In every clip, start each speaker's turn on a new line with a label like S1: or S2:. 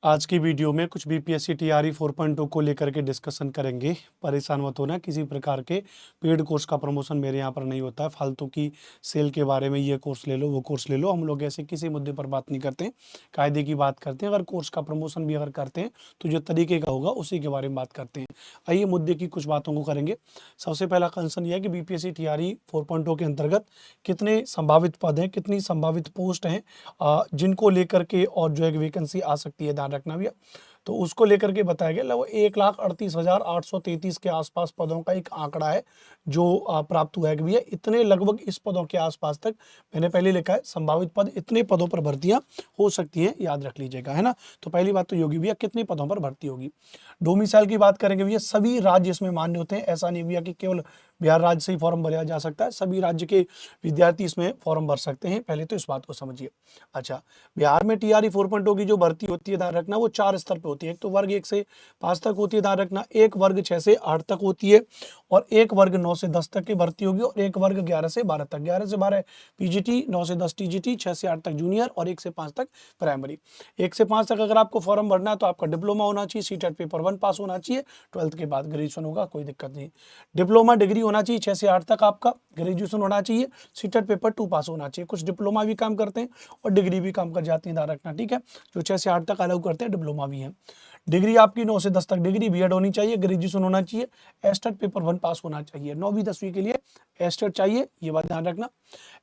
S1: आज की वीडियो में कुछ बीपीएससी टीआरई 4.0 को लेकर के डिस्कशन करेंगे। परेशान मत होना, किसी प्रकार के पेड कोर्स का प्रमोशन मेरे यहाँ पर नहीं होता है। फालतू की सेल के बारे में ये कोर्स ले लो, वो कोर्स ले लो, हम लोग ऐसे किसी मुद्दे पर बात नहीं करते हैं, कायदे की बात करते हैं। अगर कोर्स का प्रमोशन भी अगर करते हैं तो जो तरीके का होगा उसी के बारे में बात करते हैं। आइए मुद्दे की कुछ बातों को करेंगे। सबसे पहला कंसर्न यह है कि बीपीएससी टीआरई 4.0 के अंतर्गत कितने संभावित पद हैं, कितनी संभावित पोस्ट हैं जिनको लेकर के और जो एक वैकेंसी आ सकती है, ध्यान रखना भैया। तो उसको लेकर के बताया गया लगभग 1,38,833 के आसपास पदों का एक आंकड़ा है जो प्राप्त हुआ है कि भैया इतने लगभग इस पदों के आसपास तक, मैंने पहले लिखा है संभावित पद, इतने पदों पर भर्तियां हो सकती हैं, याद रख लीजिएगा, है ना। तो पहली बात तो योगी भैया कितने पदों पर भर्ती होगी। डोमिसाइल की बात करेंगे भैया, सभी राज्य इसमें मान्य होते हैं। ऐसा नहीं भैया कि केवल बिहार राज्य से ही फॉर्म भरा जा सकता है, सभी राज्य के विद्यार्थी इसमें फॉर्म भर सकते हैं। पहले तो इस बात को समझिए। अच्छा, बिहार में टीआरई 4.0 की जो भर्ती होती है, ध्यान रखना, वो 4 स्तर पे होती है। एक तो वर्ग 1 से 5 तक होती है, ध्यान रखना, एक वर्ग 6 से 8 तक होती है, और एक वर्ग 9 से 10 तक की भर्ती होगी, और एक वर्ग 11 से 12 तक। 11 से 12 पीजीटी, 9 से 10 टीजीटी, 6 से 8 तक जूनियर, और 1 से 5 तक प्राइमरी। 1 से 5 तक अगर आपको फॉर्म भरना है तो आपका डिप्लोमा होना चाहिए, सीटेट पेपर 1 पास होना चाहिए, 12th के बाद ग्रेजुएशन होगा, कोई दिक्कत नहीं। डिप्लोमा डिग्री होना चाहिए, 6 से 8 तक आपका ग्रेजुएशन होना चाहिए, सीटेट पेपर 2 पास होना चाहिए। कुछ डिप्लोमा भी काम करते हैं और डिग्री भी काम कर जाती है, ध्यान रखना, ठीक है। जो 6 से 8 तक अलाउ करते हैं डिप्लोमा भी है। डिग्री आपकी 9 से 10 तक डिग्री, बीएड होनी चाहिए, ग्रेजुएशन होना चाहिए, एस्टेट पेपर 1 पास होना चाहिए। 9वीं 10वीं के लिए एस्टेट चाहिए, ये बात ध्यान रखना।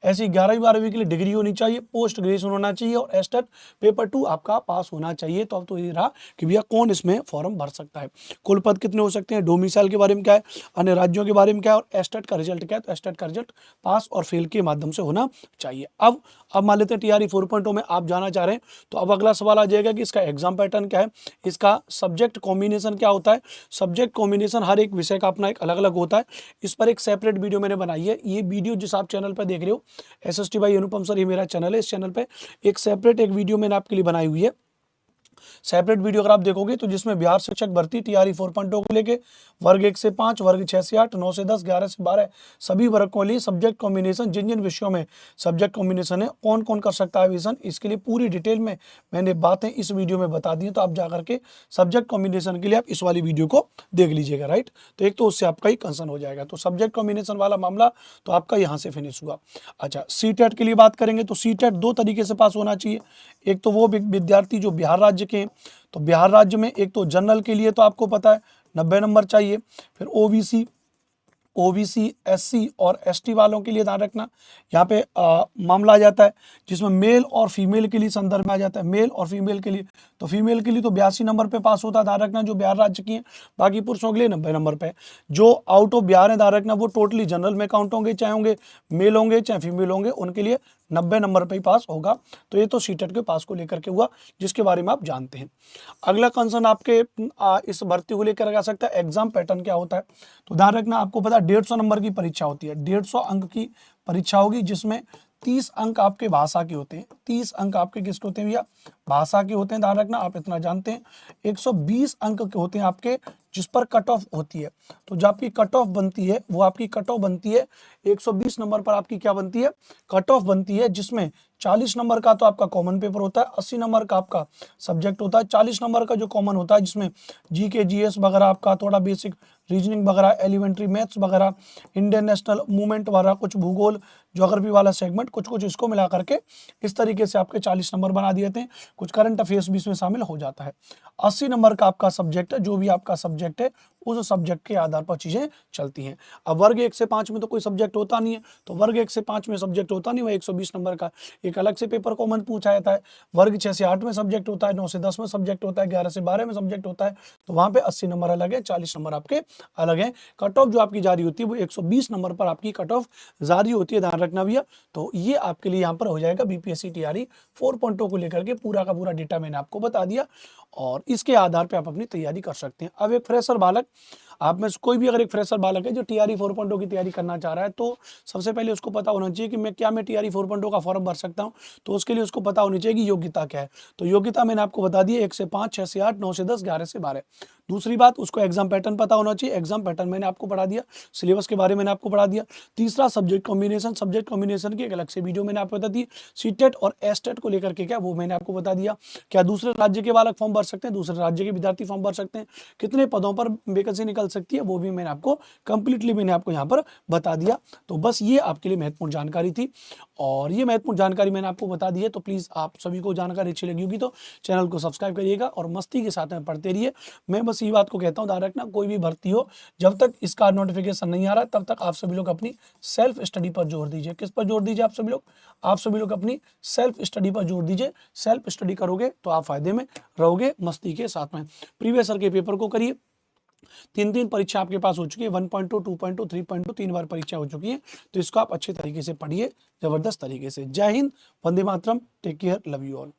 S1: ऐसी 11वीं 12वीं के लिए डिग्री होनी चाहिए, पोस्ट ग्रेजुएशन होना चाहिए, और एस्टेट पेपर 2 आपका पास होना चाहिए। तो अब तो ये रहा कि भैया कौन इसमें फॉर्म भर सकता है। कुल पद कितने हो सकते हैं, डोमिसाइल के बारे में क्या है, अन्य राज्यों के बारे में क्या है, और एस्टेट का रिजल्ट क्या है। तो एस्टेट का रिजल्ट पास और फेल के माध्यम से होना चाहिए। अब मान लेते हैं टीआरई 4.0 में आप जाना चाह रहे हैं, तो अब अगला सवाल आ जाएगा कि इसका एग्जाम पैटर्न क्या है, इसका सब्जेक्ट कॉम्बिनेशन क्या होता है। सब्जेक्ट कॉम्बिनेशन हर एक विषय का अपना एक अलग अलग होता है। इस पर एक सेपरेट वीडियो मैंने बनाई है। ये वीडियो जिस आप चैनल पर देख रहे हो, एसएसटी बाई अनुपम सर, ये मेरा चैनल है। इस चैनल पे एक सेपरेट एक वीडियो मैंने आपके लिए बनाई हुई है। सेपरेट वीडियो अगर आप देखोगे तो जिसमें बिहार शिक्षक भर्ती टीआरई 4.0 को लेके वर्ग 1 से 5, वर्ग 6 से 8, 9 से 10, 11 से 12 सभी वर्ग के लिए सब्जेक्ट कॉम्बिनेशन, जिन जिन विषयों में सब्जेक्ट कॉम्बिनेशन है, कौन कौन कर सकता है आवेदन, इसके लिए पूरी डिटेल में मैंने बातें इस वीडियो में बता दी। तो आप जाकर के सब्जेक्ट कॉम्बिनेशन के लिए आप इस वाली वीडियो को देख लीजिएगा, राइट। तो एक तो उससे आपका ही कंसर्न हो जाएगा। तो सब्जेक्ट कॉम्बिनेशन वाला मामला तो आपका यहाँ से फिनिश हुआ। अच्छा, सीटेट के लिए बात करेंगे तो सीटेट 2 तरीके से पास होना चाहिए। एक तो वो विद्यार्थी जो बिहार राज्य के हैं, तो बिहार राज्य में एक तो जनरल के लिए तो आपको पता है 90 नंबर चाहिए। फिर ओबीसी, एससी और एसटी वालों के लिए ध्यान रखना, यहाँ पे मामला आ जाता है जिसमें मेल और फीमेल के लिए संदर्भ में आ जाता है। मेल और फीमेल के लिए, तो फीमेल के लिए तो 82 नंबर पे पास होता है, ध्यान रखना, जो बिहार राज्य की है। बाकी पुरुषों के लिए 90 नंबर पे। जो आउट ऑफ बिहार है, ध्यान रखना, वो टोटली जनरल में काउंट होंगे, चाहे होंगे मेल होंगे चाहे फीमेल होंगे, उनके लिए 90 नंबर पे ही पास होगा। तो ये तो सीटेट के पास को लेकर के हुआ, जिसके बारे में आप जानते हैं। अगला कंसर्न आपके इस भर्ती को लेकर आ सकता है, एग्जाम पैटर्न क्या होता है। तो ध्यान रखना, आपको पता है 150 नंबर की परीक्षा होती है, 150 अंक की परीक्षा होगी, जिसमें 30 अंक आपके भाषा के होते हैं। 30 अंक आपके किसके होते हैं भैया, भाषा के होते हैं, ध्यान रखना, आप इतना जानते हैं। 120 अंक के होते हैं आपके, जिस पर कट ऑफ होती है। तो जो आपकी कट ऑफ बनती है, वो आपकी कट ऑफ बनती है 120 नंबर पर, आपकी क्या बनती है, कट ऑफ बनती है, जिसमें 40 नंबर का तो आपका कॉमन पेपर होता है, 80 नंबर का आपका सब्जेक्ट होता है। 40 नंबर का जो कॉमन होता है, जिसमें जीके जीएस वगैरह, आपका थोड़ा बेसिक रीजनिंग वगैरह, एलिमेंट्री मैथ्स वगैरह, इंडियन नेशनल मूवमेंट वगैरह, कुछ भूगोल, ज्योग्राफी वाला सेगमेंट, कुछ इसको मिला करके इस तरीके से आपके 40 नंबर बना दिए थे। कुछ करंट अफेयर्स भी इसमें शामिल हो जाता है। 80 नंबर का आपका सब्जेक्ट है, जो भी आपका सब्जेक्ट है उस सब्जेक्ट के आधार पर चीजें चलती हैं। अब वर्ग 1 से 5 में तो कोई सब्जेक्ट होता नहीं है, तो वर्ग 1 से 5 में सब्जेक्ट होता नहीं, वह 120 नंबर का एक अलग से पेपर कॉमन पूछा जाता है। वर्ग 6 से 8 में सब्जेक्ट होता है, 9 से 10 में सब्जेक्ट होता है, 11 से 12 में सब्जेक्ट होता है। तो वहां पे 80 नंबर अलग है, 40 नंबर आपके अलग है। कट ऑफ जो आपकी जारी होती है वो 120 नंबर पर आपकी कट ऑफ जारी होती है, ध्यान रखना भैया। तो ये आपके लिए यहाँ पर हो जाएगा बीपीएससी टीआरई 4.0 को लेकर के पूरा का पूरा डेटा मैंने आपको बता दिया, और इसके आधार पर आप अपनी तैयारी कर सकते हैं। अब एक फ्रेशर बालक आप में से कोई भी अगर एक फ्रेशर बालक है जो टीआरई 4.0 की तैयारी करना चाह रहा है, तो सबसे पहले उसको पता होना चाहिए कि मैं टीआरई 4.0 का फॉर्म भर सकता हूँ। तो उसके लिए उसको पता होनी चाहिए कि योग्यता क्या है। तो योग्यता मैंने आपको बता दी है 1 से 5, 6 से 8, 9 से 10, 11 से 12। दूसरी बात, उसको एग्जाम पैटर्न पता होना चाहिए। एग्जाम पैटर्न मैंने आपको पढ़ा दिया, सिलेबस के बारे में मैंने आपको पढ़ा दिया। तीसरा, सब्जेक्ट कॉम्बिनेशन की एक अलग से वीडियो मैंने आपको बता दी। सीटेट और एस्टेट को लेकर के क्या वो मैंने आपको बता दिया। क्या दूसरे राज्य के बालक फॉर्म भर सकते हैं, दूसरे राज्य के विद्यार्थी फॉर्म भर सकते हैं, कितने पदों पर वैकेंसी निकल सकती है, वो भी मैंने आपको कंप्लीटली मैंने आपको यहाँ पर बता दिया। तो बस ये आपके लिए महत्वपूर्ण जानकारी थी, और ये महत्वपूर्ण जानकारी मैंने आपको बता दी है। तो प्लीज़ आप सभी को जानकारी अच्छी लगी होगी तो चैनल को सब्सक्राइब करिएगा और मस्ती के साथ में पढ़ते रहिए। मैं बस ये बात को कहता हूँ, ध्यान रखना, कोई भी भर्ती हो, जब तक इसका नोटिफिकेशन नहीं आ रहा तब तक आप सभी लोग अपनी सेल्फ स्टडी पर जोर दीजिए। किस पर जोर दीजिए? आप सभी लोग अपनी सेल्फ स्टडी पर जोर दीजिए। सेल्फ स्टडी करोगे तो आप फायदे में रहोगे, मस्ती के साथ में। प्रीवियस ईयर के पेपर को करिए। 3 परीक्षा आपके पास हो चुकी है, 1.2, 2.2, 3.2, 3 बार परीक्षा हो चुकी है। तो इसको आप अच्छे तरीके से पढ़िए, जबरदस्त तरीके से। जय हिंद, वंदे मातरम, take care, love you all.